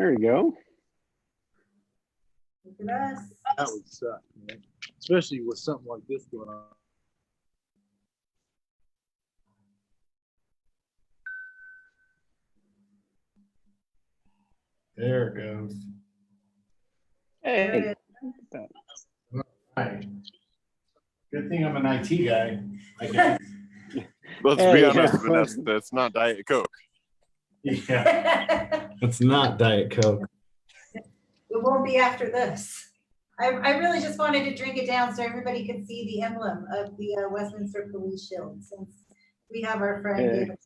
There we go. Look at us. That would suck, man. Especially with something like this going on. There it goes. Hey. Right. Good thing I'm an IT guy, I guess. Let's be honest, Vanessa, that's not Diet Coke. Yeah. It's not Diet Coke. It won't be after this. I really just wanted to drink it down so everybody could see the emblem of the Westminster Police Shield, since we have our friend David.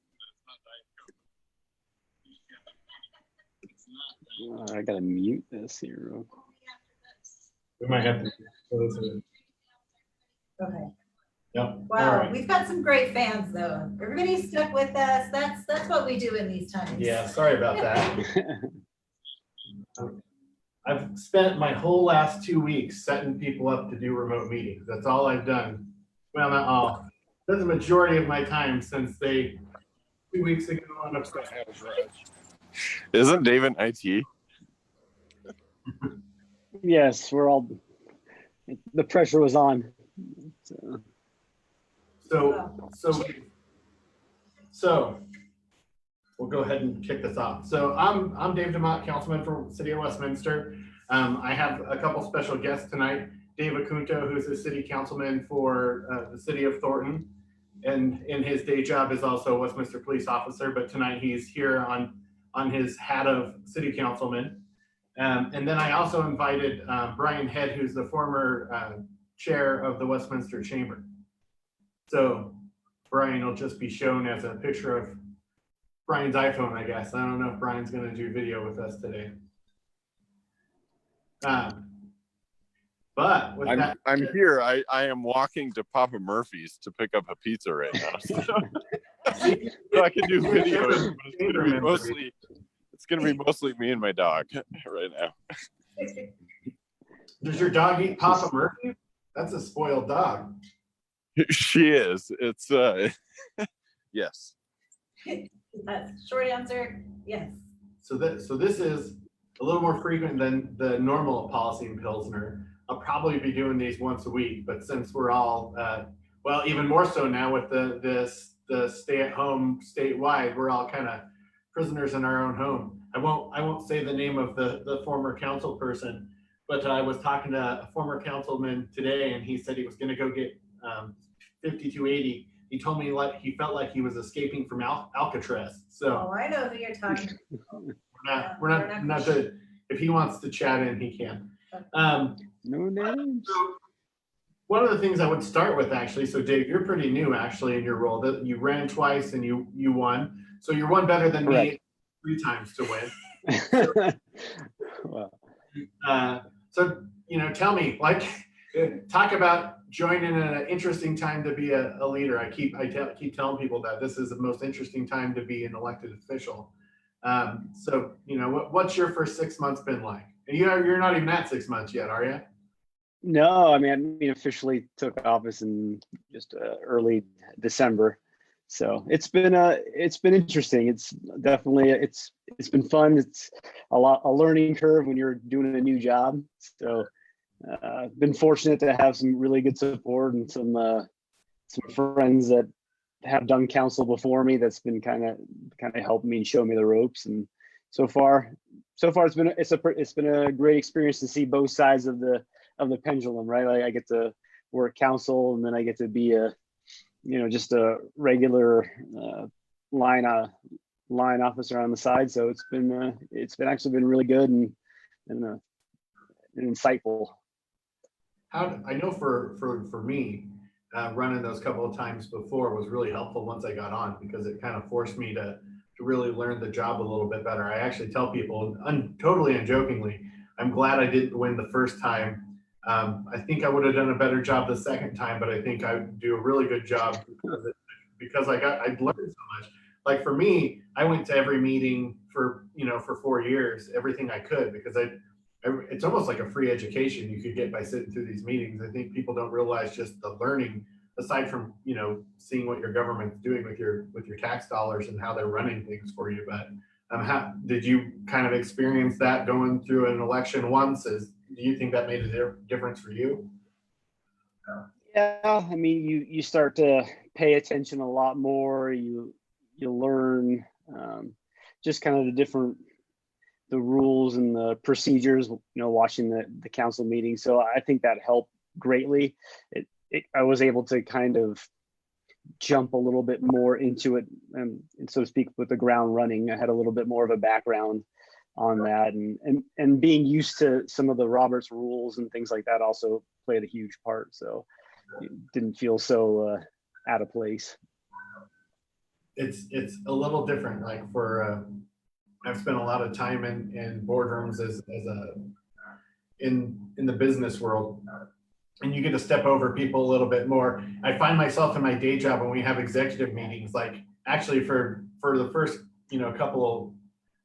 I gotta mute this here. We might have to close it. Okay. Yep. Wow, Right. we've got some great fans though. Everybody's stuck with us. That's what we do in these times. Yeah, sorry about that. I've spent my whole last 2 weeks setting people up to do remote meetings. That's all I've done. Well, not all. That's the majority of my time since 2 weeks ago. I'm upset. Isn't Dave in IT? Yes, we're all. The pressure was on. So we'll go ahead and kick this off. So I'm Dave DeMott, councilman for the city of Westminster. I have a couple special guests tonight. Dave Acunto, who's the city councilman for the city of Thornton, and in his day job is also a Westminster police officer. But tonight he's here on his hat of city councilman. And then I also invited Brian Head, who's the former chair of the Westminster Chamber. So Brian will just be shown as a picture of Brian's iPhone, I guess. I don't know if Brian's going to do video with us today. But with I'm here. I am walking to Papa Murphy's to pick up a pizza right now. So I can do videos, but it's gonna be mostly me and my dog right now. Does your dog eat Papa Murphy? That's a spoiled dog. She is. It's yes. Short answer, yes. So this is a little more frequent than the normal policy in Pilsner. I'll probably be doing these once a week, but since we're all well, even more so now with the stay-at-home statewide, we're all kind of prisoners in our own home. I won't say the name of the former council person, but I was talking to a former councilman today, and he said he was going to go get 5280. He told me he felt like he was escaping from Alcatraz. So I know who you're talking about. we're not good. If he wants to chat in, he can. No names. So one of the things I would start with, actually, so Dave, you're pretty new actually in your role. That you ran twice and you won. So you're one better than me 3 times to win. Wow. So tell me, talk about joining an interesting time to be a leader. I keep telling people that this is the most interesting time to be an elected official. So what's your first 6 months been like? And you're not even at 6 months yet, are you? No, I mean officially took office in just early December, so it's been interesting. It's definitely it's been fun. It's a learning curve when you're doing a new job. So been fortunate to have some really good support and some friends that have done council before me. That's been kind of helped me and show me the ropes. And so far it's been a great experience to see both sides of the pendulum, right? I get to work council, and then I get to be just a regular line officer on the side. So it's been actually been really good and insightful. I know for me, running those couple of times before was really helpful once I got on, because it kind of forced me to really learn the job a little bit better. I actually tell people, totally unjokingly, I'm glad I didn't win the first time. I think I would have done a better job the second time, but I think I would do a really good job because I'd learned so much. Like for me, I went to every meeting for 4 years, everything I could, because it's almost like a free education you could get by sitting through these meetings. I think people don't realize just the learning, aside from seeing what your government's doing with your tax dollars and how they're running things for you. But How did you kind of experience that going through an election once? Do you think that made a difference for you? Yeah, I mean, you start to pay attention a lot more. You learn just kind of the rules and the procedures. Watching the council meeting. So I think that helped greatly. I was able to kind of jump a little bit more into it, and so to speak, with the ground running. I had a little bit more of a background on that, and being used to some of the Roberts rules and things like that also played a huge part. So it didn't feel so out of place. It's a little different. Like I've spent a lot of time in boardrooms in the business world, and you get to step over people a little bit more. I find myself in my day job when we have executive meetings, like actually for the first couple,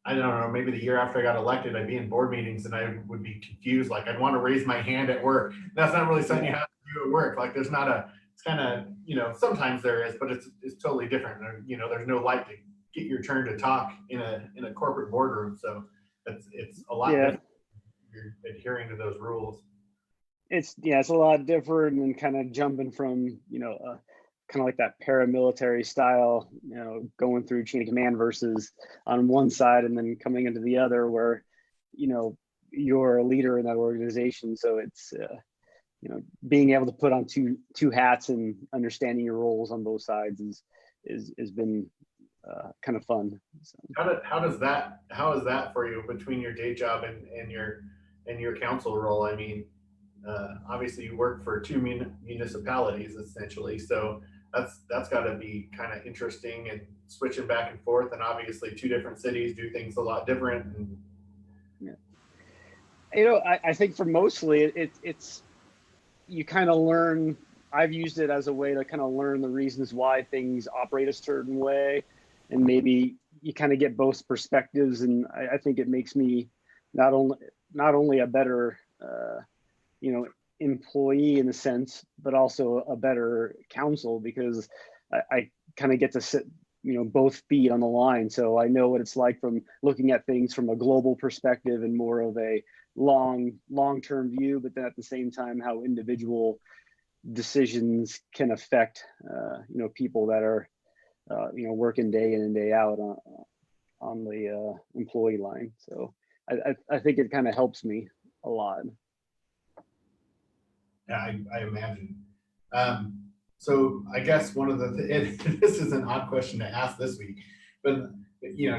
I don't know, maybe the year after I got elected, I'd be in board meetings and I would be confused. Like I'd want to raise my hand at work. That's not really something you have to do at work. Like there's not it's kind of, sometimes there is, but it's totally different. There's no light to get your turn to talk in a corporate boardroom. So it's a lot different. You're adhering to those rules. It's a lot different than kind of jumping from, kind of like that paramilitary style, going through chain of command versus on one side and then coming into the other where, you're a leader in that organization. So it's, being able to put on two hats and understanding your roles on both sides has been kind of fun. So. How is that for you between your day job and your council role? I mean, obviously you work for two municipalities essentially, so that's got to be kind of interesting, and switching back and forth, and obviously two different cities do things a lot different. And I think for mostly it's you kind of learn. I've used it as a way to kind of learn the reasons why things operate a certain way, and maybe you kind of get both perspectives, and I think it makes me not only a better employee in a sense, but also a better counsel, because I kind of get to sit, both feet on the line. So I know what it's like from looking at things from a global perspective and more of a long-term view, but then at the same time, how individual decisions can affect, people that are, working day in and day out on the employee line. So I think it kind of helps me a lot. Yeah, I imagine. So I guess one of this is an odd question to ask this week, but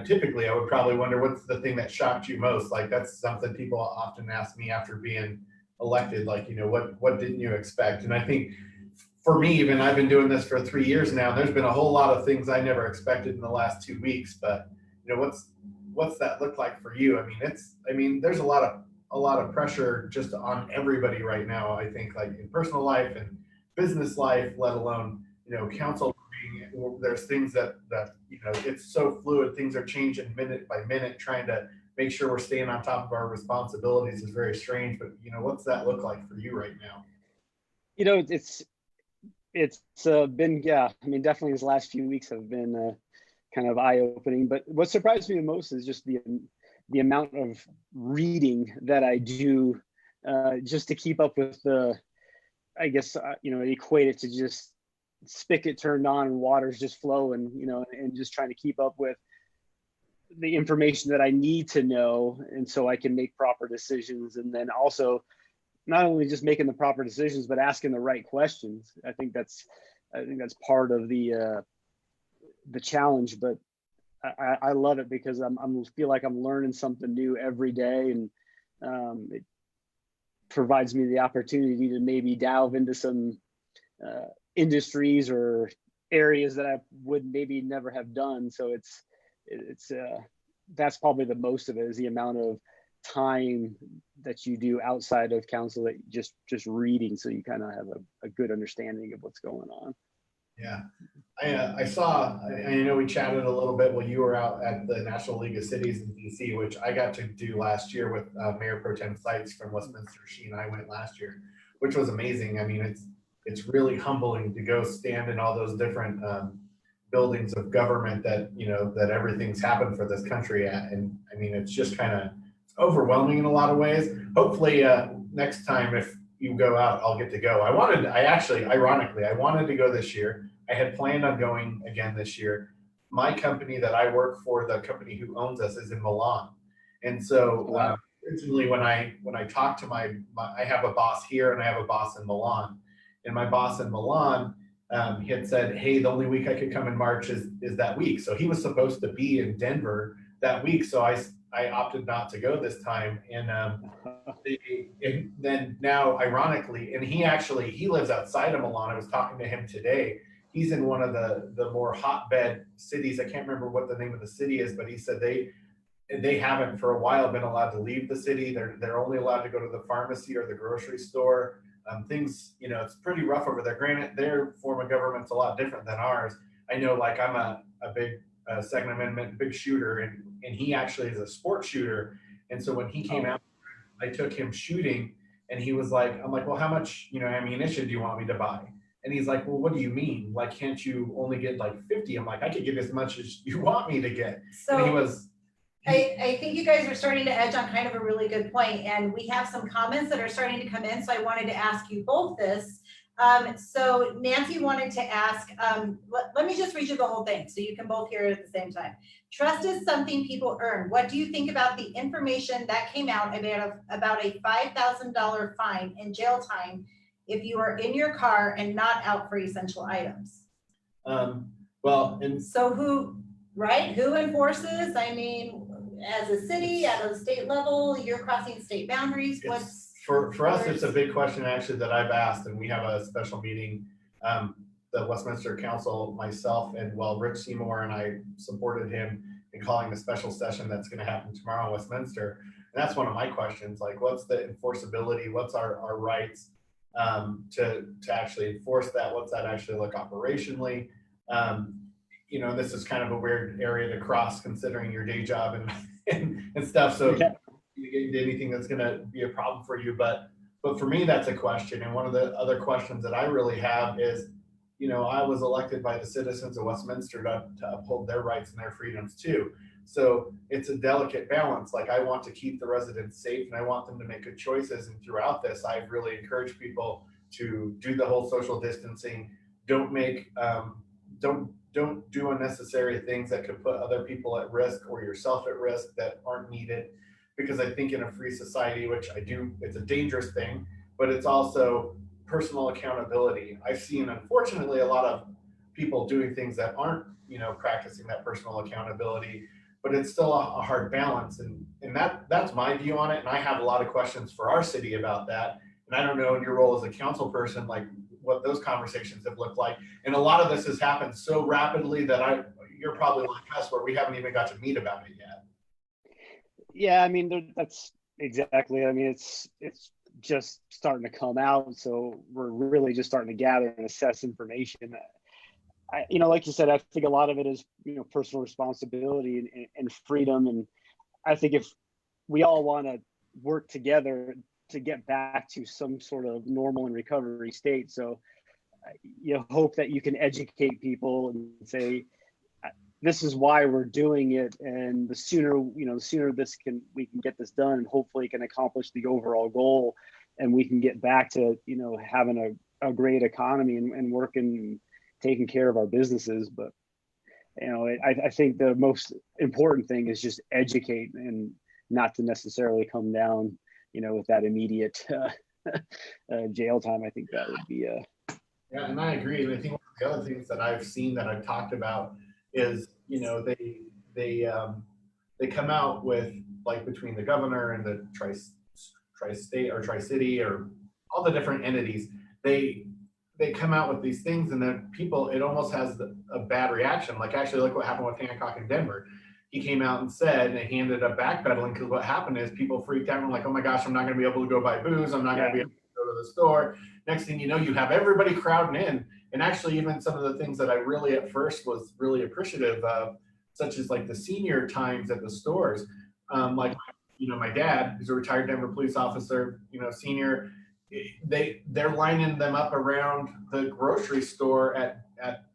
typically I would probably wonder what's the thing that shocked you most. Like that's something people often ask me after being elected. Like what didn't you expect? And I think for me, even I've been doing this for 3 years now. There's been a whole lot of things I never expected in the last 2 weeks. But what's that look like for you? I mean, there's a lot of pressure just on everybody right now. I think like in personal life and business life, let alone, council being, there's things that it's so fluid. Things are changing minute by minute. Trying to make sure we're staying on top of our responsibilities is very strange, but what's that look like for you right now? It's been, definitely these last few weeks have been kind of eye-opening, but what surprised me the most is just the amount of reading that I do just to keep up with equate it to just spigot turned on and water's just flowing, and just trying to keep up with the information that I need to know. And so I can make proper decisions. And then also not only just making the proper decisions, but asking the right questions. I think that's part of the challenge, but I love it because I feel like I'm learning something new every day, and it provides me the opportunity to maybe delve into some industries or areas that I would maybe never have done. So it's that's probably the most of it, is the amount of time that you do outside of council, that just reading, so you kind of have a good understanding of what's going on. Yeah, I saw, I know we chatted a little bit while you were out at the National League of Cities in DC, which I got to do last year with Mayor Pro Tem Seitz from Westminster. She and I went last year, which was amazing. I mean, it's really humbling to go stand in all those different buildings of government that, that everything's happened for this country at. And I mean, it's just kind of overwhelming in a lot of ways. Hopefully next time, if you go out, I'll get to go. Ironically, I wanted to go this year. I had planned on going again this year. My company that I work for, the company who owns us, is in Milan. And so originally when I talked to I have a boss here and I have a boss in Milan. And my boss in Milan, he had said, hey, the only week I could come in March is that week. So he was supposed to be in Denver that week. So I opted not to go this time. And then now, ironically, and he lives outside of Milan. I was talking to him today. He's in one of the more hotbed cities. I can't remember what the name of the city is, but he said they haven't for a while been allowed to leave the city. They're only allowed to go to the pharmacy or the grocery store. Things, it's pretty rough over there. Granted, their form of government's a lot different than ours. I know, like, I'm a big Second Amendment, big shooter, and he actually is a sports shooter. And so when he came out, I took him shooting, and he was like, I'm like, well, how much, ammunition do you want me to buy? And he's like, well, what do you mean? Like, can't you only get like 50? I'm like, I could get as much as you want me to get. So and he was, I think you guys are starting to edge on kind of a really good point, and we have some comments that are starting to come in, so I wanted to ask you both this. So Nancy wanted to ask, let me just read you the whole thing so you can both hear it at the same time. Trust is something people earn. What do you think about the information that came out about a $5,000 fine and jail time if you are in your car and not out for essential items? So who enforces? I mean, as a city, at a state level, you're crossing state boundaries. For us, it's a big question actually that I've asked, and we have a special meeting, the Westminster Council, myself, and Rich Seymour and I supported him in calling a special session that's going to happen tomorrow in Westminster. And that's one of my questions, like, what's the enforceability? What's our rights to actually enforce that? What's that actually look operationally? This is kind of a weird area to cross considering your day job and stuff. So you get into anything that's going to be a problem for you. But for me, that's a question. And one of the other questions that I really have is, I was elected by the citizens of Westminster to uphold their rights and their freedoms too. So it's a delicate balance. Like, I want to keep the residents safe and I want them to make good choices. And throughout this, I've really encouraged people to do the whole social distancing. Don't do unnecessary things that could put other people at risk or yourself at risk that aren't needed. Because I think in a free society, which I do, it's a dangerous thing, but it's also personal accountability. I've seen, unfortunately, a lot of people doing things that aren't, practicing that personal accountability, but it's still a hard balance. And that's my view on it. And I have a lot of questions for our city about that. And I don't know, in your role as a council person, like, what those conversations have looked like. And a lot of this has happened so rapidly that you're probably like us, where we haven't even got to meet about it yet. Yeah, I mean, that's exactly. I mean, it's just starting to come out, so we're really just starting to gather and assess information. Like you said, I think a lot of it is, personal responsibility and freedom. And I think if we all want to work together to get back to some sort of normal and recovery state, so you hope that you can educate people and say, this is why we're doing it, and the sooner we can get this done, and hopefully can accomplish the overall goal, and we can get back to having a great economy and working, taking care of our businesses. But I think the most important thing is just educate, and not to necessarily come down with that immediate jail time. I think that would be yeah, and I agree. And I think one of the other things that I've seen that I've talked about is, they come out with, like, between the governor and the tri-state or tri-city or all the different entities, they come out with these things, and then people, it almost has a bad reaction. Like, actually, look what happened with Hancock in Denver. He came out and said, and he ended up backpedaling, because what happened is people freaked out and like, oh my gosh, I'm not going to be able to go buy booze. I'm not going to be able to go to the store. Next thing you know, you have everybody crowding in. And actually, even some of the things that I really at first was really appreciative of, such as like the senior times at the stores. My dad, who's a retired Denver police officer, senior, they're lining them up around the grocery store at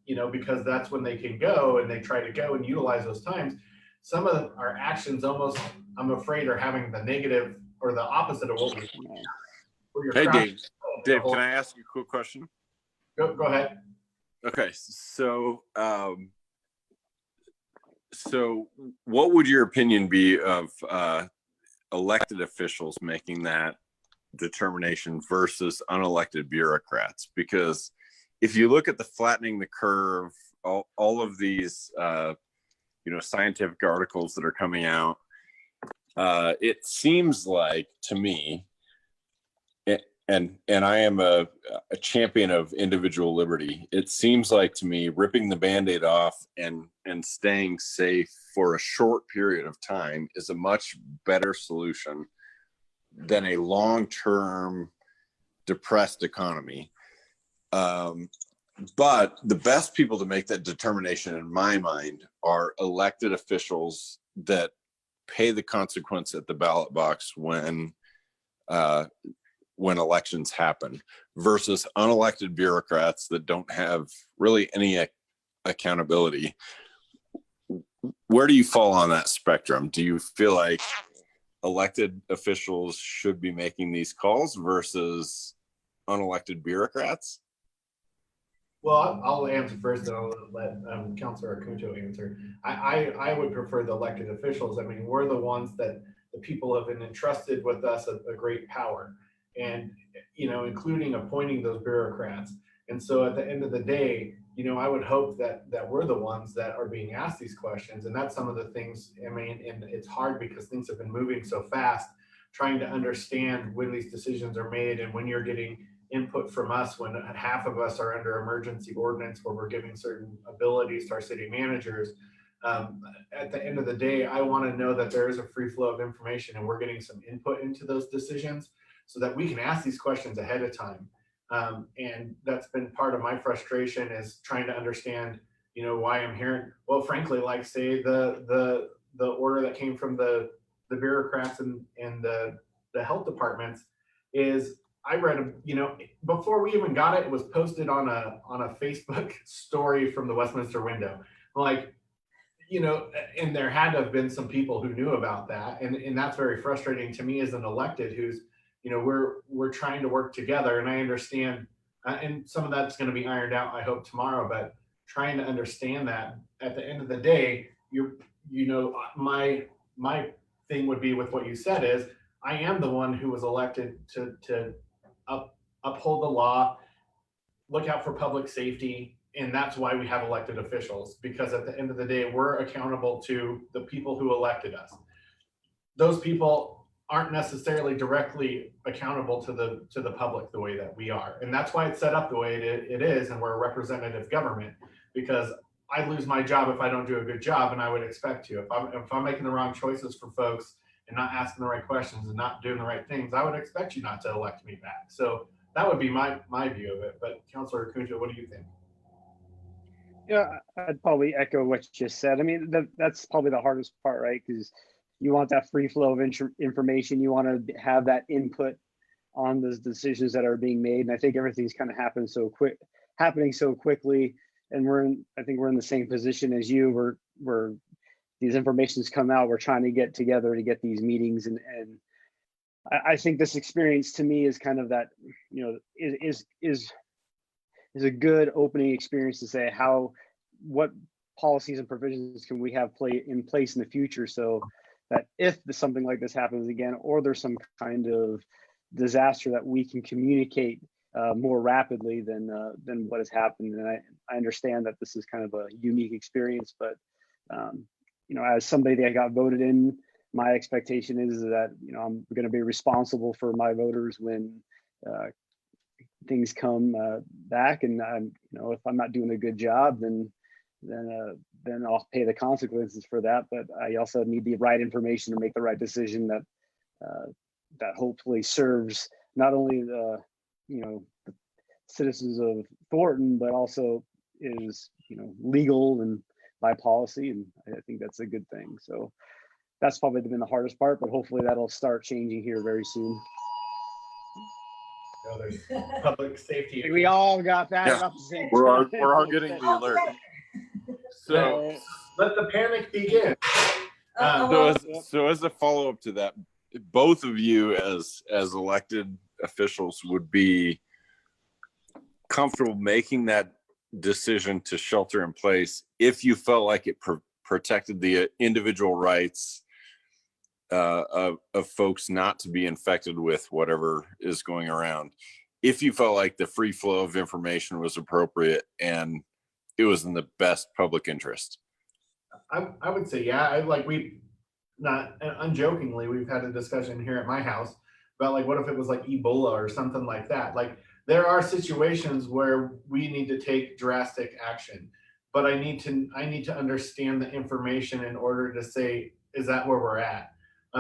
because that's when they can go and they try to go and utilize those times. Some of our actions almost, I'm afraid, are having the negative or the opposite of what we want. Hey, Dave, can I ask you a quick question? Go ahead. Okay, so what would your opinion be of elected officials making that determination versus unelected bureaucrats? Because if you look at the flattening the curve, all of these scientific articles that are coming out, it seems like to me, and I am a champion of individual liberty, it seems like to me ripping the Band-Aid off and staying safe for a short period of time is a much better solution than a long-term depressed economy. But the best people to make that determination in my mind are elected officials that pay the consequence at the ballot box when elections happen, versus unelected bureaucrats that don't have really any accountability. Where do you fall on that spectrum? Do you feel like elected officials should be making these calls versus unelected bureaucrats? Well, I'll answer first, and I'll let Councilor Acunto answer. I would prefer the elected officials. I mean, we're the ones that the people have been entrusted with us a great power, and including appointing those bureaucrats. And so at the end of the day, I would hope that we're the ones that are being asked these questions. And that's some of the things, I mean, and it's hard because things have been moving so fast, trying to understand when these decisions are made and when you're getting input from us, when half of us are under emergency ordinance where we're giving certain abilities to our city managers. At the end of the day, I want to know that there is a free flow of information and we're getting some input into those decisions so that we can ask these questions ahead of time. And that's been part of my frustration, is trying to understand, why I'm hearing, well, frankly, like say the order that came from the bureaucrats and the health departments is, I read, before we even got it, it was posted on a Facebook story from the Westminster Window. Like, and there had to have been some people who knew about that. And that's very frustrating to me as an elected who's, we're trying to work together. And I understand, and some of that's going to be ironed out, I hope, tomorrow, but trying to understand that at the end of the day, my thing would be with what you said is, I am the one who was elected to uphold the law, look out for public safety, and that's why we have elected officials, because at the end of the day, we're accountable to the people who elected us. Those people aren't necessarily directly accountable to the public the way that we are, and that's why it's set up the way it is, and we're a representative government, because I lose my job if I don't do a good job, and I would expect to. If I'm making the wrong choices for folks and not asking the right questions and not doing the right things, I would expect you not to elect me back. So that would be my view of it. But Councilor Acunto, what do you think? Yeah, I'd probably echo what you just said. I mean, that's probably the hardest part, right? Because you want that free flow of information. You want to have that input on the decisions that are being made. And I think everything's kind of happening so quickly. And I think we're in the same position as you. We're these informations come out, we're trying to get together to get these meetings. And I think this experience to me is kind of that, is a good opening experience to say what policies and provisions can we have in place in the future, so that if something like this happens again, or there's some kind of disaster, that we can communicate more rapidly than what has happened. And I understand that this is kind of a unique experience, but as somebody that got voted in, my expectation is that I'm going to be responsible for my voters when things come back, and if I'm not doing a good job, then I'll pay the consequences for that. But I also need the right information to make the right decision that hopefully serves not only the citizens of Thornton, but also is legal and by policy, and I think that's a good thing. So that's probably been the hardest part, but hopefully that'll start changing here very soon. know, there's public safety. We all got that Yeah. about the same We're all time. getting the alert. So, Let the panic begin. so as a follow-up to that, both of you as elected officials would be comfortable making that decision to shelter in place if you felt like it protected the individual rights of folks not to be infected with whatever is going around, if you felt like the free flow of information was appropriate and it was in the best public interest. I would say, yeah, not unjokingly, we've had a discussion here at my house about like, what if it was like Ebola or something like that? Like, there are situations where we need to take drastic action, but I need to understand the information in order to say, is that where we're at?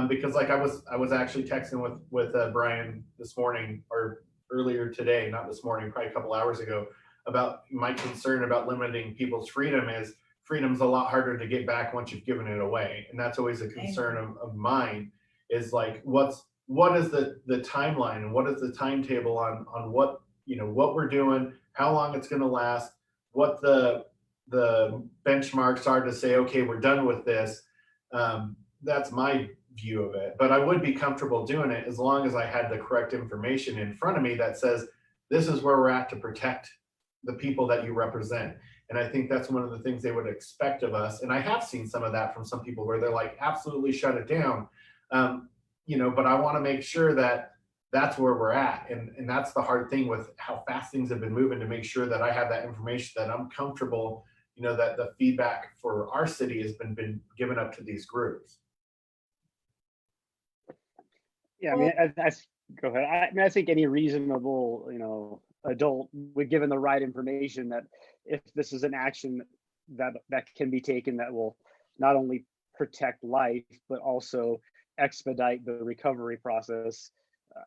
Because like I was actually texting with Brian this morning, or earlier today, not this morning, probably a couple hours ago, about my concern about limiting people's freedom. Is freedom's a lot harder to get back once you've given it away, and that's always a concern of mine. Is like, what is the timeline, and what is the timetable on what, you know, what we're doing, how long it's going to last, what the benchmarks are to say, okay, we're done with this. That's my view of it, but I would be comfortable doing it as long as I had the correct information in front of me that says, this is where we're at to protect the people that you represent. And I think that's one of the things they would expect of us. And I have seen some of that from some people where they're like, absolutely shut it down. You know, but I want to make sure that that's where we're at. And that's the hard thing with how fast things have been moving, to make sure that I have that information, that I'm comfortable, you know, that the feedback for our city has been given up to these groups. Yeah, I mean, go ahead. I think any reasonable, you know, adult would, given the right information, that if this is an action that can be taken that will not only protect life but also expedite the recovery process,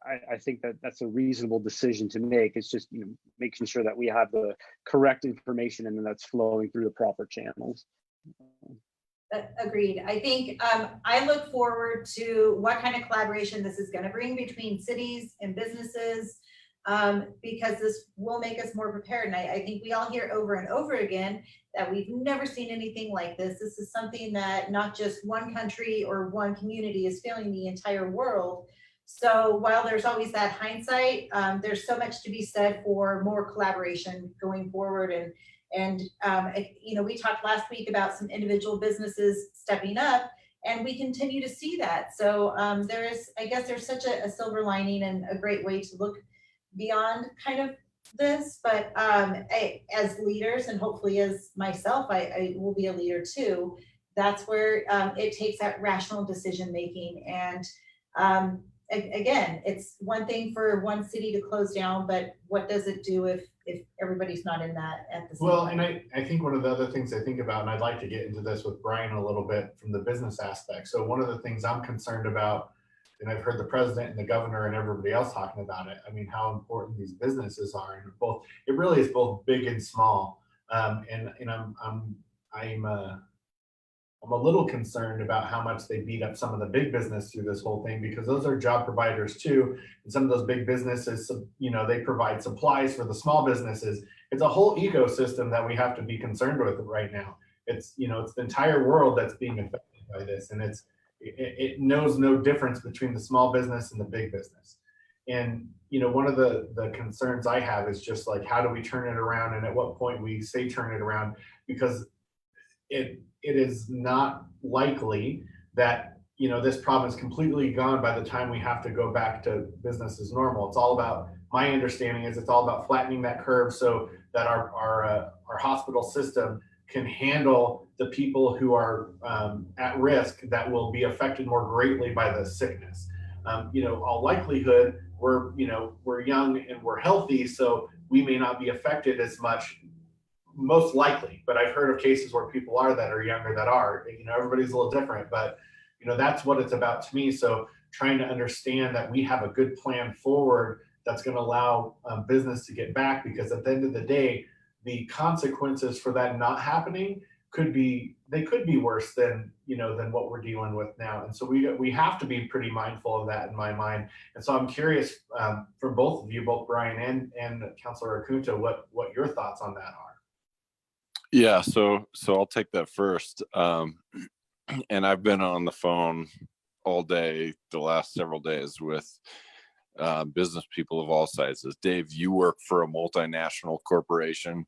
I think that that's a reasonable decision to make. It's just, you know, making sure that we have the correct information and then that's flowing through the proper channels. Agreed. I think I look forward to what kind of collaboration this is going to bring between cities and businesses, because this will make us more prepared. And I think we all hear over and over again that we've never seen anything like this. This is something that not just one country or one community is feeling, the entire world. So while there's always that hindsight, there's so much to be said for more collaboration going forward. And you know, we talked last week about some individual businesses stepping up, and we continue to see that. So I guess there's such a silver lining and a great way to look beyond kind of this. But as leaders, and hopefully as myself, I will be a leader too, that's where it takes that rational decision making. And again, it's one thing for one city to close down, but what does it do if everybody's not in that at the same time? And I think one of the other things I think about, and I'd like to get into this with Brian a little bit from the business aspect. So one of the things I'm concerned about, and I've heard the president and the governor and everybody else talking about it, I mean, how important these businesses are, and it really is both big and small. And I'm a little concerned about how much they beat up some of the big business through this whole thing, because those are job providers too. And some of those big businesses, you know, they provide supplies for the small businesses. It's a whole ecosystem that we have to be concerned with right now. It's, you know, it's the entire world that's being affected by this. And it knows no difference between the small business and the big business. And, you know, one of the concerns I have is just like, how do we turn it around? And at what point we say turn it around? Because it is not likely that, you know, this problem is completely gone by the time we have to go back to business as normal. It's all about, my understanding is it's all about flattening that curve so that our hospital system can handle the people who are at risk that will be affected more greatly by the sickness. You know, all likelihood, we're young and we're healthy, so we may not be affected as much, most likely, but I've heard of cases where people are that are younger that are, you know, everybody's a little different, but, you know, that's what it's about to me. So trying to understand that we have a good plan forward that's going to allow business to get back, because at the end of the day, the consequences for that not happening could be worse than, than what we're dealing with now. And so we have to be pretty mindful of that in my mind. And so I'm curious from both of you, both Brian and Councilor Acunto, what your thoughts on that are. Yeah, so I'll take that first. And I've been on the phone all day, the last several days, with business people of all sizes. Dave, you work for a multinational corporation.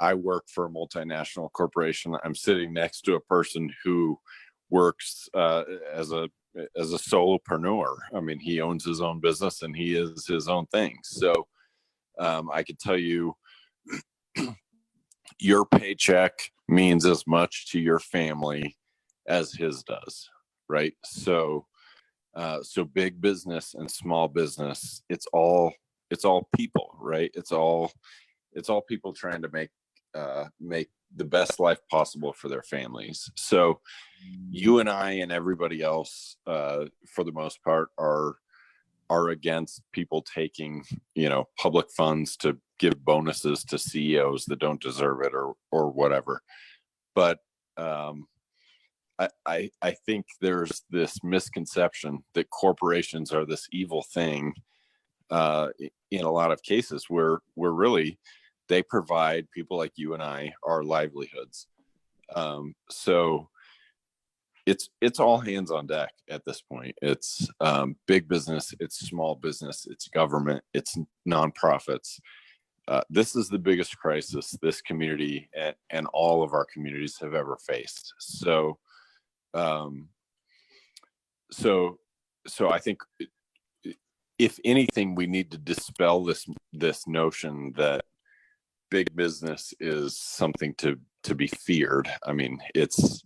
I work for a multinational corporation. I'm sitting next to a person who works as a solopreneur. I mean, he owns his own business and he is his own thing. So I could tell you, your paycheck means as much to your family as his does, right? So big business and small business, it's all people, right? It's all people trying to make the best life possible for their families. So you and I and everybody else, for the most part, are against people taking, public funds to give bonuses to CEOs that don't deserve it or whatever. But I think there's this misconception that corporations are this evil thing in a lot of cases where really they provide people like you and I our livelihoods. So it's all hands on deck at this point. It's big business, it's small business, it's government, it's nonprofits. This is the biggest crisis this community and all of our communities have ever faced. So I think if anything, we need to dispel this notion that big business is something to be feared. I mean, it's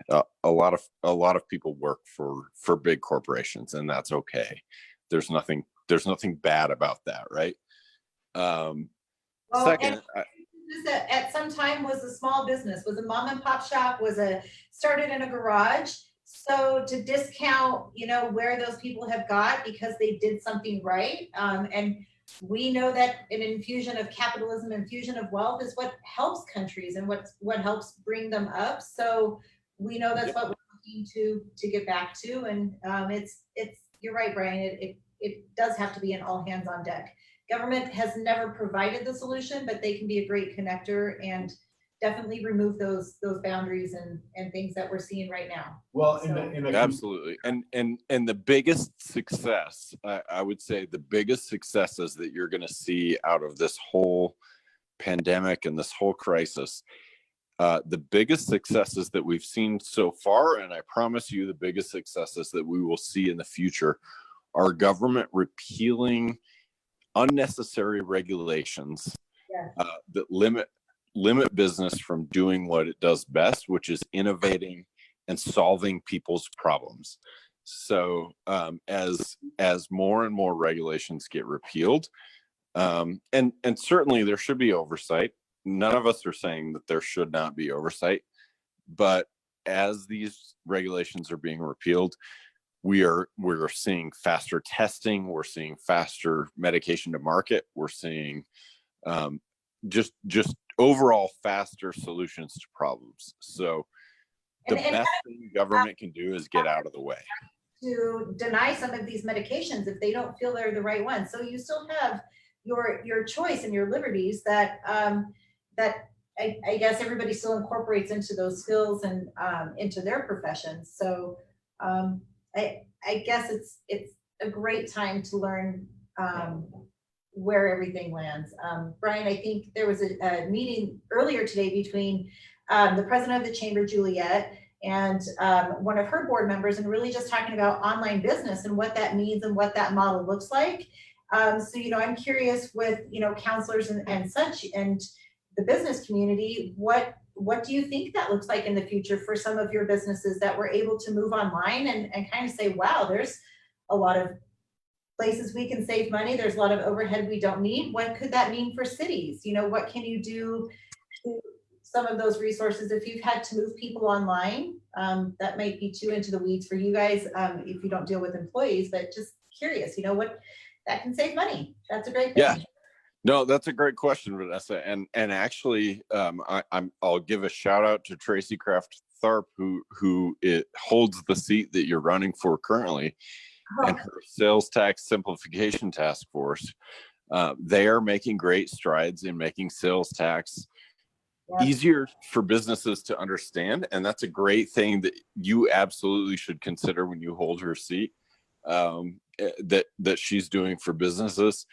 a lot of people work for big corporations, and that's okay. There's nothing bad about that, right? Second, at some time was a small business, was a mom and pop shop, started in a garage. So to discount, where those people have got because they did something right, and we know that an infusion of capitalism, infusion of wealth is what helps countries and what helps bring them up. So we know that's what we're looking to get back to, and it's you're right, Brian. It does have to be an all hands on deck. Government has never provided the solution, but they can be a great connector and definitely remove those boundaries and things that we're seeing right now. Well, absolutely. And the biggest success, I would say the biggest successes that you're going to see out of this whole pandemic and this whole crisis, the biggest successes that we've seen so far, and I promise you the biggest successes that we will see in the future, are government repealing unnecessary regulations that limit business from doing what it does best, which is innovating and solving people's problems. So as more and more regulations get repealed, and certainly there should be oversight. None of us are saying that there should not be oversight, but as these regulations are being repealed, we're seeing faster testing, we're seeing faster medication to market, we're seeing just overall faster solutions to problems. So the best thing government can do is get out of the way. To deny some of these medications if they don't feel they're the right ones. So you still have your choice and your liberties that I guess everybody still incorporates into those skills and into their professions. So I guess it's a great time to learn where everything lands. Brian, I think there was a meeting earlier today between the president of the chamber, Juliet, and one of her board members, and really just talking about online business and what that means and what that model looks like. So, I'm curious with, counselors and such and the business community, what do you think that looks like in the future for some of your businesses that were able to move online and kind of say, wow, there's a lot of places we can save money. There's a lot of overhead we don't need. What could that mean for cities? What can you do to some of those resources if you've had to move people online? That might be too into the weeds for you guys if you don't deal with employees, but just curious, what that can save money. That's a great thing. Yeah. No, that's a great question, Vanessa. And actually, I'll give a shout out to Tracy Kraft Tharp, who it holds the seat that you're running for currently, and her sales tax simplification task force. They are making great strides in making sales tax easier for businesses to understand, and that's a great thing that you absolutely should consider when you hold her seat. That she's doing for businesses.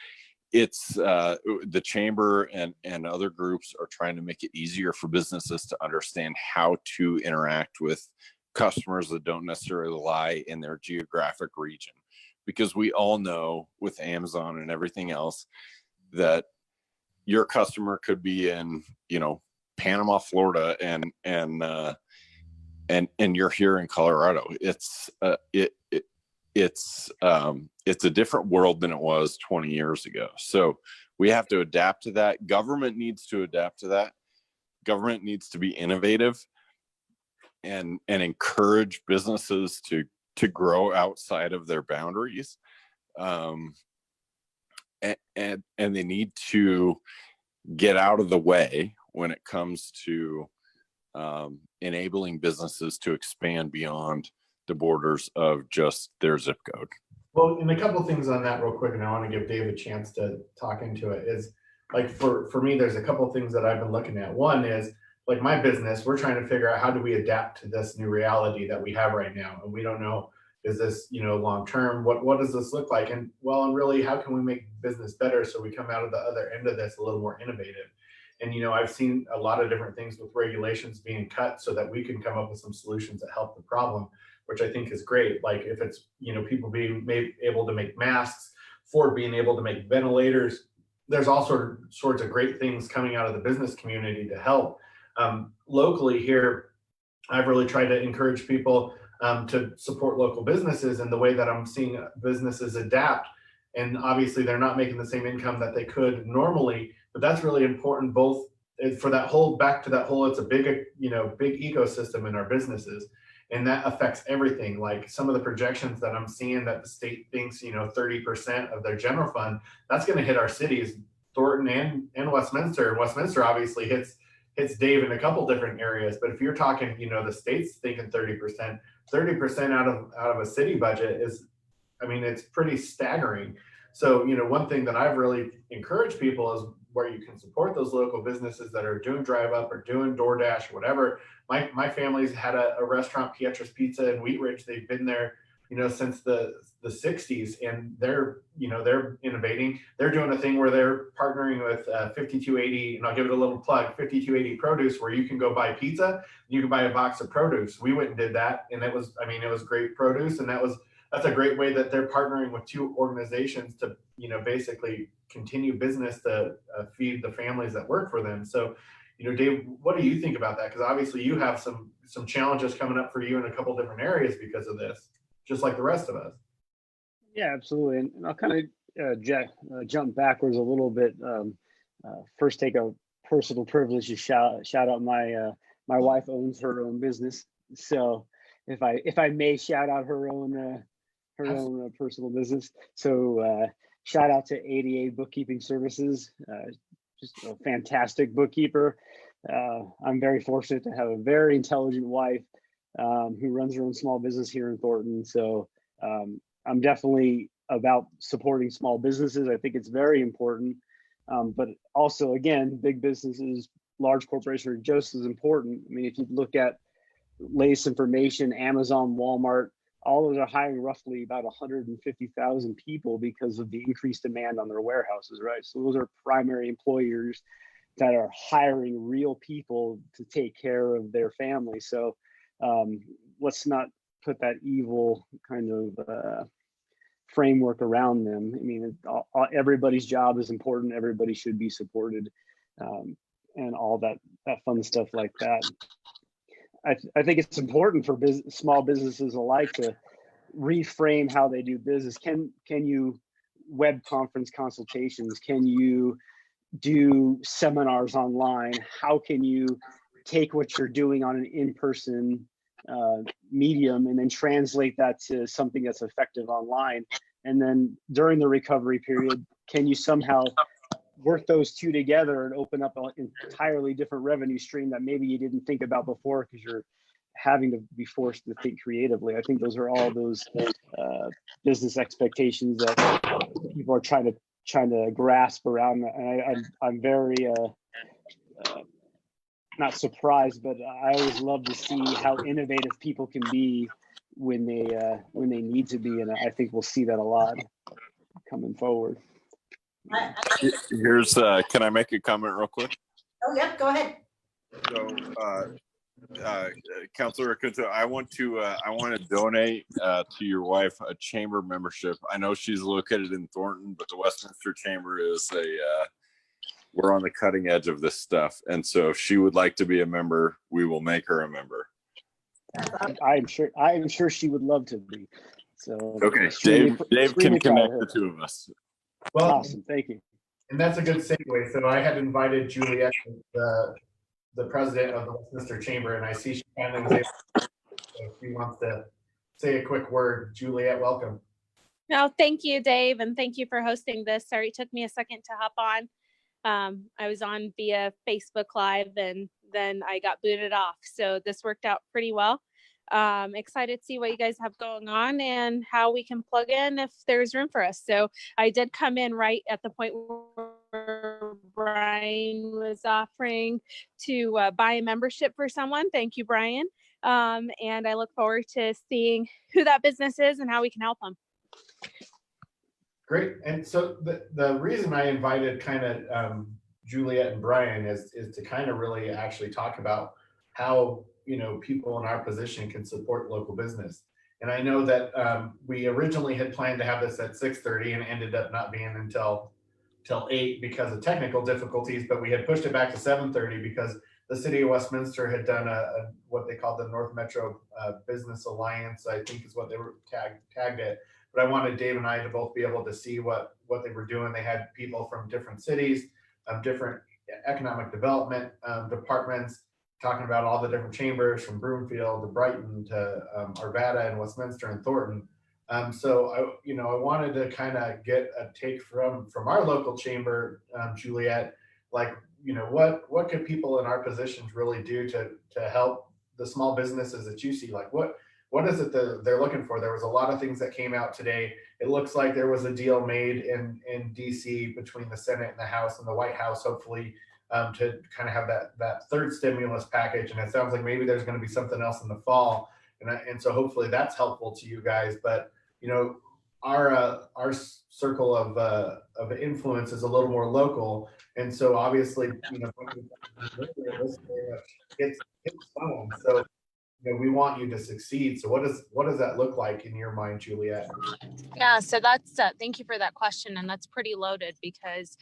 It's the chamber and other groups are trying to make it easier for businesses to understand how to interact with customers that don't necessarily lie in their geographic region, because we all know with Amazon and everything else that your customer could be in, Panama, Florida, and you're here in Colorado. It's a different world than it was 20 years ago. So we have to adapt to that. Government needs to adapt to that. Government needs to be innovative and encourage businesses to grow outside of their boundaries. And they need to get out of the way when it comes to enabling businesses to expand beyond the borders of just their zip code. Well, and a couple of things on that real quick, and I want to give Dave a chance to talk into it, is like for me, there's a couple of things that I've been looking at. One is like my business, we're trying to figure out how do we adapt to this new reality that we have right now. And we don't know, is this, long term? What does this look like? And really, how can we make business better so we come out of the other end of this a little more innovative? And, I've seen a lot of different things with regulations being cut so that we can come up with some solutions that help the problem, which I think is great. Like if it's, people being able to make masks, Ford being able to make ventilators, there's all sorts of great things coming out of the business community to help. Locally here, I've really tried to encourage people to support local businesses, and the way that I'm seeing businesses adapt. And obviously they're not making the same income that they could normally, but that's really important both for that whole, it's a big, big ecosystem in our businesses. And that affects everything. Like some of the projections that I'm seeing that the state thinks, 30% of their general fund, that's going to hit our cities, Thornton and Westminster. And Westminster obviously hits Dave in a couple different areas. But if you're talking, the state's thinking 30% out of a city budget is, it's pretty staggering. So, one thing that I've really encouraged people is where you can support those local businesses that are doing Drive Up or doing DoorDash or whatever. My family's had a restaurant, Pietra's Pizza in Wheat Ridge. They've been there, since the 60s, and they're innovating. They're doing a thing where they're partnering with 5280, and I'll give it a little plug, 5280 Produce, where you can go buy pizza, you can buy a box of produce. We went and did that, and it was great produce, and that's a great way that they're partnering with two organizations to, basically continue business to feed the families that work for them. So, Dave, what do you think about that? Because obviously you have some challenges coming up for you in a couple different areas because of this, just like the rest of us. Yeah, absolutely. And I'll kind of jump backwards a little bit. First, take a personal privilege to shout out my wife owns her own business. So if I may shout out her own personal business. So shout out to 88 Bookkeeping Services. Just a fantastic bookkeeper. I'm very fortunate to have a very intelligent wife who runs her own small business here in Thornton. So I'm definitely about supporting small businesses. I think it's very important. But also, again, big businesses, large corporations are just as important. If you look at latest information, Amazon, Walmart, all of them are hiring roughly about 150,000 people because of the increased demand on their warehouses, right? So those are primary employers that are hiring real people to take care of their family. So let's not put that evil kind of framework around them. Everybody's job is important. Everybody should be supported, and all that fun stuff like that. I think it's important for small businesses alike to reframe how they do business. Can you web conference consultations? Can you do seminars online? How can you take what you're doing on an in-person medium and then translate that to something that's effective online? And then during the recovery period, can you somehow work those two together and open up an entirely different revenue stream that maybe you didn't think about before because you're having to be forced to think creatively. I think those are all those business expectations that people are trying to grasp around. And I'm very not surprised, but I always love to see how innovative people can be when they need to be, and I think we'll see that a lot coming forward. Here's can I make a comment real quick? Oh, yep, go ahead. So Councilor Acunto, I want to donate to your wife a chamber membership. I know she's located in Thornton, but the Westminster Chamber is we're on the cutting edge of this stuff, and so if she would like to be a member, we will make her a member. I am sure she would love to be. So okay, Dave can connect the two of us. Well, awesome, thank you. And that's a good segue. So I had invited Juliet, the president of the Westminster Chamber, and I see she finally was able. So if she wants to say a quick word, Juliet, welcome. No, thank you, Dave, and thank you for hosting this. Sorry, it took me a second to hop on. I was on via Facebook Live, and then I got booted off. So this worked out pretty well. Excited to see what you guys have going on and how we can plug in if there's room for us. So I did come in right at the point where Brian was offering to buy a membership for someone. Thank you, Brian. And I look forward to seeing who that business is and how we can help them. Great. And so the reason I invited kind of Juliet and Brian is to kind of really actually talk about how, you know, people in our position can support local business. And I know that we originally had planned to have this at 6:30 and ended up not being until 8 because of technical difficulties, but we had pushed it back to 7:30 because the city of Westminster had done what they called the North Metro Business Alliance, I think is what they were tagged it. But I wanted Dave and I to both be able to see what they were doing. They had people from different cities, different economic development departments, talking about all the different chambers from Broomfield to Brighton to Arvada and Westminster and Thornton. So I wanted to kind of get a take from our local chamber, Juliet, like, you know, what could people in our positions really do to help the small businesses that you see? Like what is it that they're looking for? There was a lot of things that came out today. It looks like there was a deal made in DC between the Senate and the House and the White House, hopefully, to kind of have that third stimulus package. And it sounds like maybe there's going to be something else in the fall. And so hopefully that's helpful to you guys. But, you know, our circle of influence is a little more local. And so obviously, you know, it's fun. So, you know, we want you to succeed. So what does that look like in your mind, Juliet? Yeah, so that's thank you for that question, and that's pretty loaded because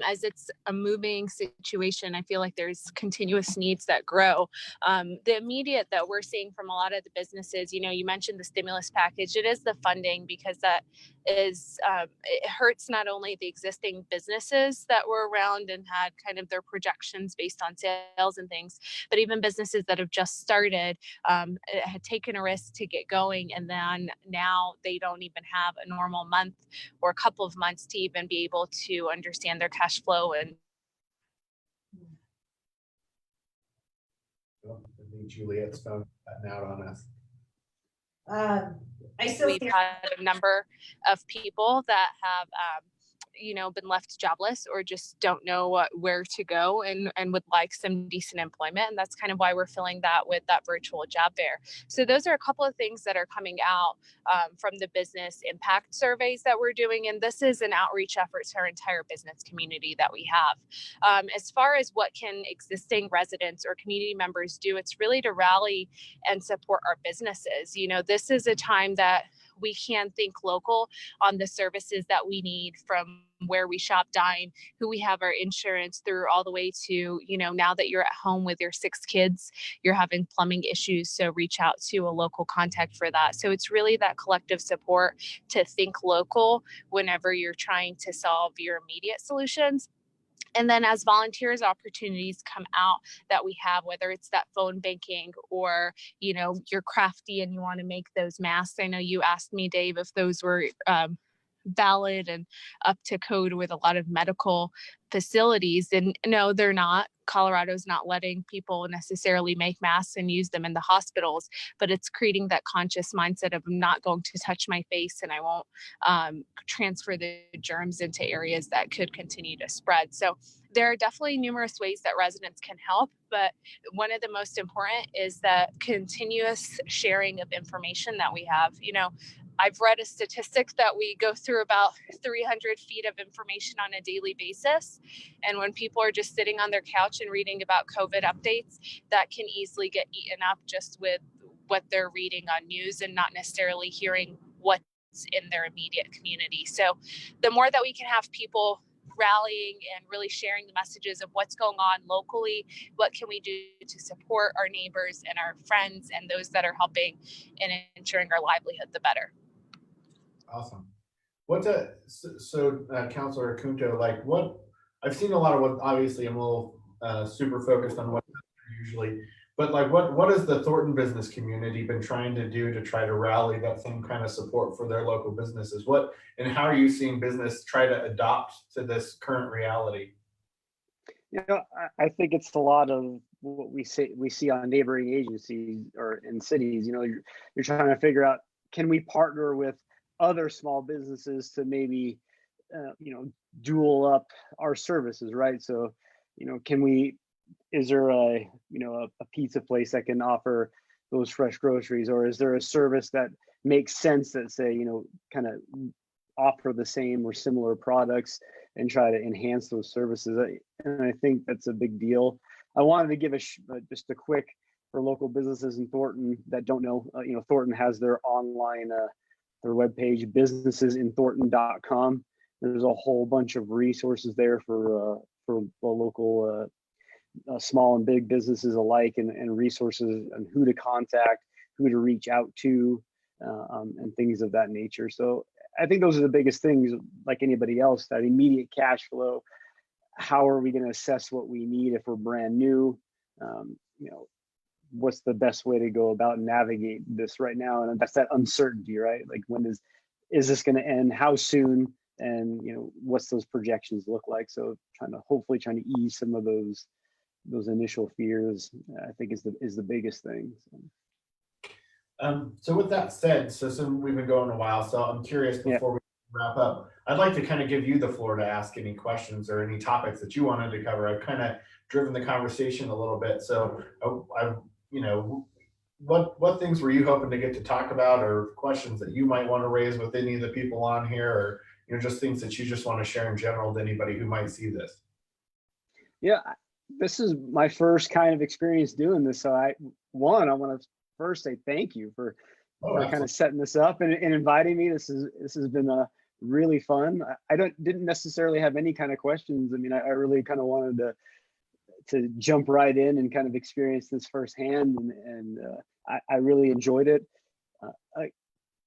as it's a moving situation, I feel like there's continuous needs that grow. The immediate that we're seeing from a lot of the businesses, you know, you mentioned the stimulus package. It is the funding because that is, it hurts not only the existing businesses that were around and had kind of their projections based on sales and things, but even businesses that have just started, had taken a risk to get going. And then now they don't even have a normal month or a couple of months to even be able to understand their cash flow. And Juliet's phone cutting out on us. I still we've had a number of people that have you know, been left jobless or just don't know where to go and would like some decent employment. And that's kind of why we're filling that with that virtual job fair. So those are a couple of things that are coming out from the business impact surveys that we're doing. And this is an outreach effort to our entire business community that we have. As far as what can existing residents or community members do, it's really to rally and support our businesses. You know, this is a time that we can think local on the services that we need, from where we shop, dine, who we have our insurance through, all the way to, you know, now that you're at home with your 6 kids, you're having plumbing issues. So reach out to a local contact for that. So it's really that collective support to think local whenever you're trying to solve your immediate solutions. And then as volunteers, opportunities come out that we have, whether it's that phone banking or, you know, you're crafty and you want to make those masks. I know you asked me, Dave, if those were valid and up to code with a lot of medical facilities. And no, they're not. Colorado's not letting people necessarily make masks and use them in the hospitals, but it's creating that conscious mindset of I'm not going to touch my face and I won't transfer the germs into areas that could continue to spread. So there are definitely numerous ways that residents can help, but one of the most important is that continuous sharing of information that we have. You know, I've read a statistic that we go through about 300 feet of information on a daily basis. And when people are just sitting on their couch and reading about COVID updates, that can easily get eaten up just with what they're reading on news and not necessarily hearing what's in their immediate community. So the more that we can have people rallying and really sharing the messages of what's going on locally, what can we do to support our neighbors and our friends and those that are helping and ensuring our livelihood, the better. Awesome. Councilor Acunto, like what, I've seen a lot of what, obviously I'm a little super focused on what usually, but like what has the Thornton business community been trying to do to try to rally that same kind of support for their local businesses? What, and how are you seeing business try to adopt to this current reality? You know, I think it's a lot of what we see on neighboring agencies or in cities. You know, you're trying to figure out, can we partner with other small businesses to maybe you know, dual up our services, right? So, you know, is there a, you know, a pizza place that can offer those fresh groceries, or is there a service that makes sense that, say, you know, kind of offer the same or similar products and try to enhance those services? And I think that's a big deal. I wanted to give just a quick, for local businesses in Thornton that don't know, you know, Thornton has their online their webpage, businessesinthornton.com. There's a whole bunch of resources there for the local small and big businesses alike, and resources on who to contact, who to reach out to, and things of that nature. So I think those are the biggest things, like anybody else, that immediate cash flow. How are we going to assess what we need if we're brand new? You know, what's the best way to go about navigate this right now? And that's that uncertainty, right? Like, when is this going to end? How soon? And, you know, what's those projections look like? So hopefully trying to ease some of those initial fears, I think is the biggest thing. So with that said, so we've been going a while, so I'm curious, before we wrap up, I'd like to kind of give you the floor to ask any questions or any topics that you wanted to cover. I've kind of driven the conversation a little bit. So I you know, what things were you hoping to get to talk about, or questions that you might want to raise with any of the people on here, or, you know, just things that you just want to share in general to anybody who might see this? Yeah, this is my first kind of experience doing this. So I want to first say thank you for kind of setting this up and inviting me. This has been really fun. I didn't necessarily have any kind of questions. I mean, I really kind of wanted to jump right in and kind of experience this firsthand, and I really enjoyed it.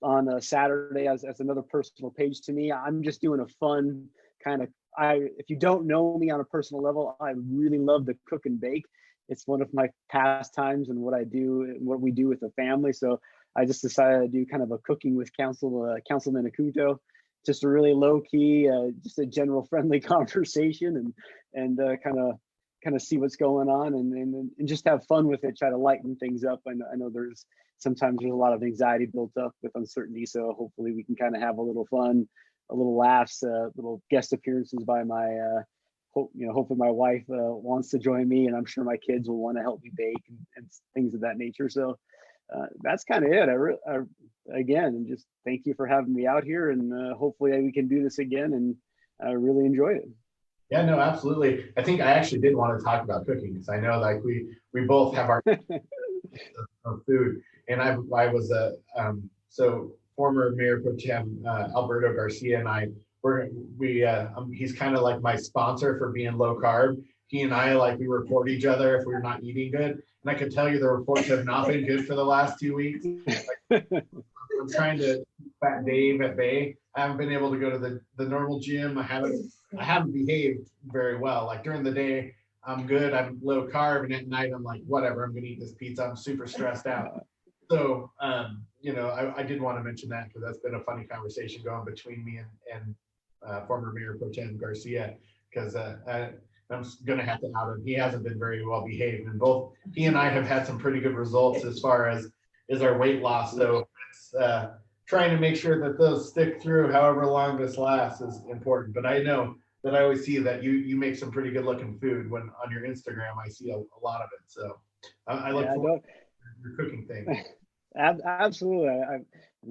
On a Saturday, as another personal page to me, I'm just doing a fun kind of, if you don't know me on a personal level, I really love to cook and bake. It's one of my pastimes and what I do and what we do with the family. So I just decided to do kind of a cooking with Councilman Acunto, just a really low key, just a general friendly conversation, and kind of see what's going on, and just have fun with it. Try to lighten things up. I know sometimes there's a lot of anxiety built up with uncertainty. So hopefully we can kind of have a little fun, a little laughs, little guest appearances by my, hopefully my wife wants to join me, and I'm sure my kids will want to help me bake and things of that nature. So that's kind of it. Again, just thank you for having me out here, and hopefully we can do this again, and I really enjoyed it. Yeah, no, absolutely. I think I actually did want to talk about cooking, because I know like we both have our of food, and I was so former Mayor Pro Tem Alberto Garcia and I he's kind of like my sponsor for being low carb. He and I, like, we report each other if we're not eating good, and I can tell you the reports have not been good for the last 2 weeks. Like, I'm trying to keep Fat Dave at bay. I haven't been able to go to the normal gym. I haven't behaved very well. Like, during the day, I'm good, I'm low carb, and at night I'm like, whatever, I'm gonna eat this pizza. I'm super stressed out. So I did want to mention that because that's been a funny conversation going between me and former Mayor Pro Tem Garcia, because I'm going to have to out him. He hasn't been very well behaved, and both he and I have had some pretty good results as far as our weight loss. So it's trying to make sure that those stick through however long this lasts is important. But I know that I always see that you make some pretty good looking food when on your Instagram. I see a lot of it. So I look forward to your cooking thing. Absolutely. I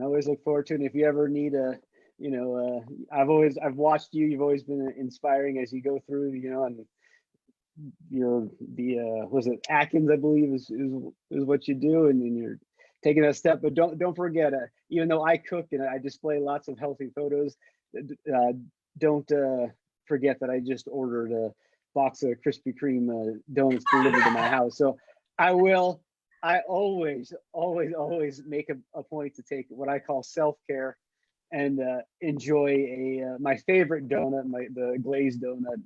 always look forward to it. And if you ever need I've watched you. You've always been inspiring as you go through, and was it Atkins, I believe is what you do, and you're taking that step. But don't forget, even though I cook and I display lots of healthy photos, don't forget that I just ordered a box of Krispy Kreme donuts delivered to my house. So I always make a point to take what I call self-care and enjoy my favorite donut, the glazed donut,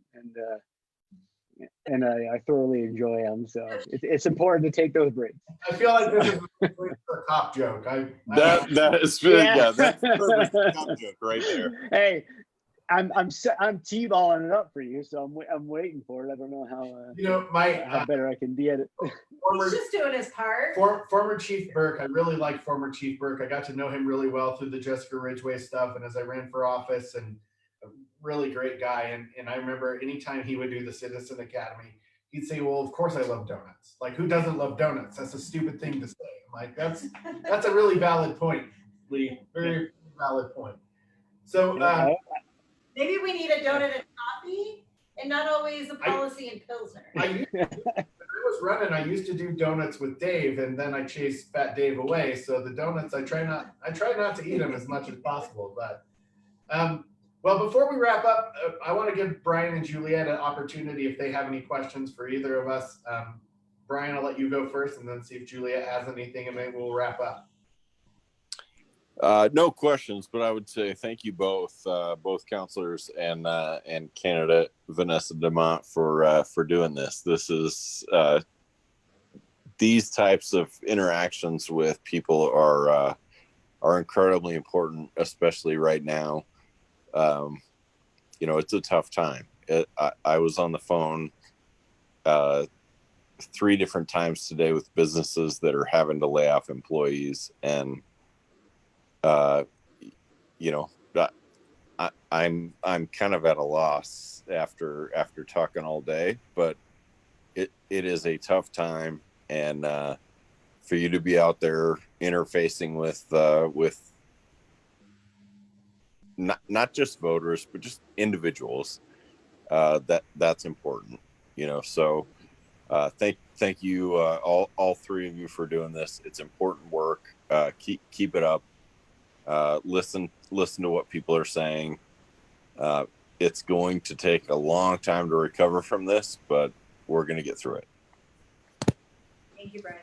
and I thoroughly enjoy them. So it's important to take those breaks. I feel like this is a cop joke. That's a perfect cop joke right there. Hey, I'm T-balling it up for you, so I'm waiting for it. I don't know how better I can be at it. He's just doing his part. Former Chief Burke, I really like former Chief Burke. I got to know him really well through the Jessica Ridgway stuff, and as I ran for office, and a really great guy. And I remember anytime he would do the Citizen Academy, he'd say, "Well, of course I love donuts. Like, who doesn't love donuts? That's a stupid thing to say." I'm like, that's a really valid point, Lee. Very valid point. So maybe we need a donut and coffee, and not always a policy in Pilsner. When I was running, I used to do donuts with Dave, and then I chased Fat Dave away. So the donuts, I try not to eat them as much as possible. But well, before we wrap up, I want to give Brian and Juliet an opportunity if they have any questions for either of us. Brian, I'll let you go first, and then see if Juliet has anything, and maybe we'll wrap up. No questions, but I would say thank you both counselors and candidate Vanessa DeMont for doing this. This is these types of interactions with people are incredibly important, especially right now. It's a tough time. I was on the phone 3 different times today with businesses that are having to lay off employees, and I'm kind of at a loss after talking all day, but it is a tough time, and for you to be out there interfacing with not just voters, but just individuals, that's important, so thank you all 3 of you for doing this. It's important work. Keep it up. Listen to what people are saying. It's going to take a long time to recover from this, but we're going to get through it. Thank you, Brian.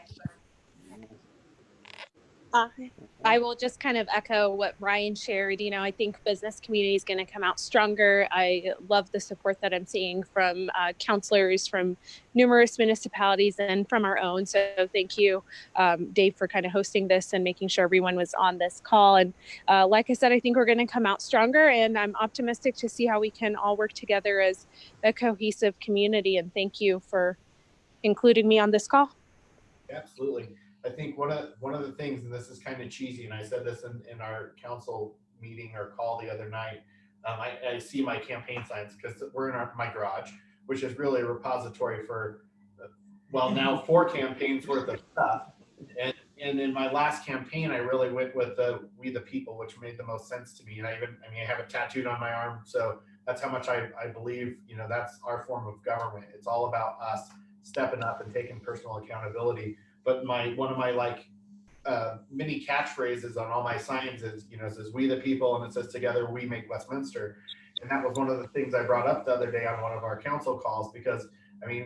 I will just kind of echo what Ryan shared. I think business community is going to come out stronger. I love the support that I'm seeing from counselors from numerous municipalities and from our own. So thank you, Dave, for kind of hosting this and making sure everyone was on this call. And like I said, I think we're going to come out stronger, and I'm optimistic to see how we can all work together as a cohesive community. And thank you for including me on this call. Absolutely. I think one of the things, and this is kind of cheesy, and I said this in our council meeting or call the other night, I see my campaign signs because we're in my garage, which is really a repository for, now 4 campaigns worth of stuff. And in my last campaign, I really went with the We the People, which made the most sense to me. And I have it tattooed on my arm. So that's how much I believe, that's our form of government. It's all about us stepping up and taking personal accountability. But one of my mini catchphrases on all my signs is, it says "We the People" and it says "Together we make Westminster." And that was one of the things I brought up the other day on one of our council calls, because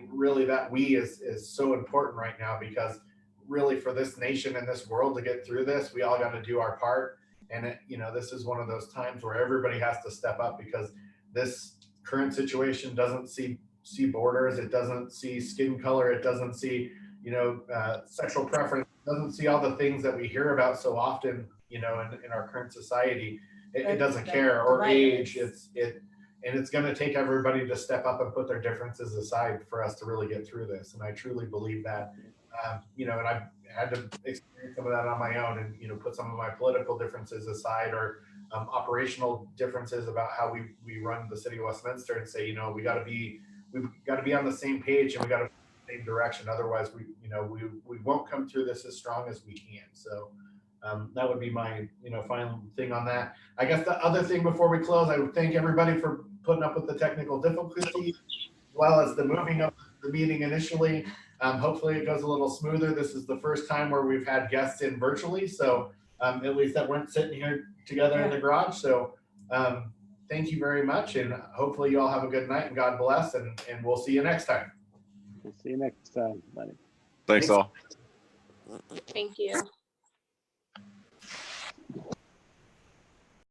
really that "we" is so important right now, because really for this nation and this world to get through this, we all got to do our part. And this is one of those times where everybody has to step up, because this current situation doesn't see borders, it doesn't see skin color, it doesn't see sexual preference, doesn't see all the things that we hear about so often, you know, in our current society. It doesn't care, or age. And it's going to take everybody to step up and put their differences aside for us to really get through this. And I truly believe that, you know, and I've had to experience some of that on my own, and, you know, put some of my political differences aside, or operational differences about how we run the city of Westminster, and say, you know, we've got to be on the same page, and we got to same direction. Otherwise, we won't come through this as strong as we can. So that would be my, you know, final thing on that. I guess the other thing before we close, I would thank everybody for putting up with the technical difficulties, as well as the moving of the meeting initially. Hopefully it goes a little smoother. This is the first time where we've had guests in virtually, so at least that weren't sitting here together in the garage. So thank you very much, and hopefully you all have a good night, and God bless, and we'll see you next time. We'll see you next time. Bye. Thanks all. Thank you.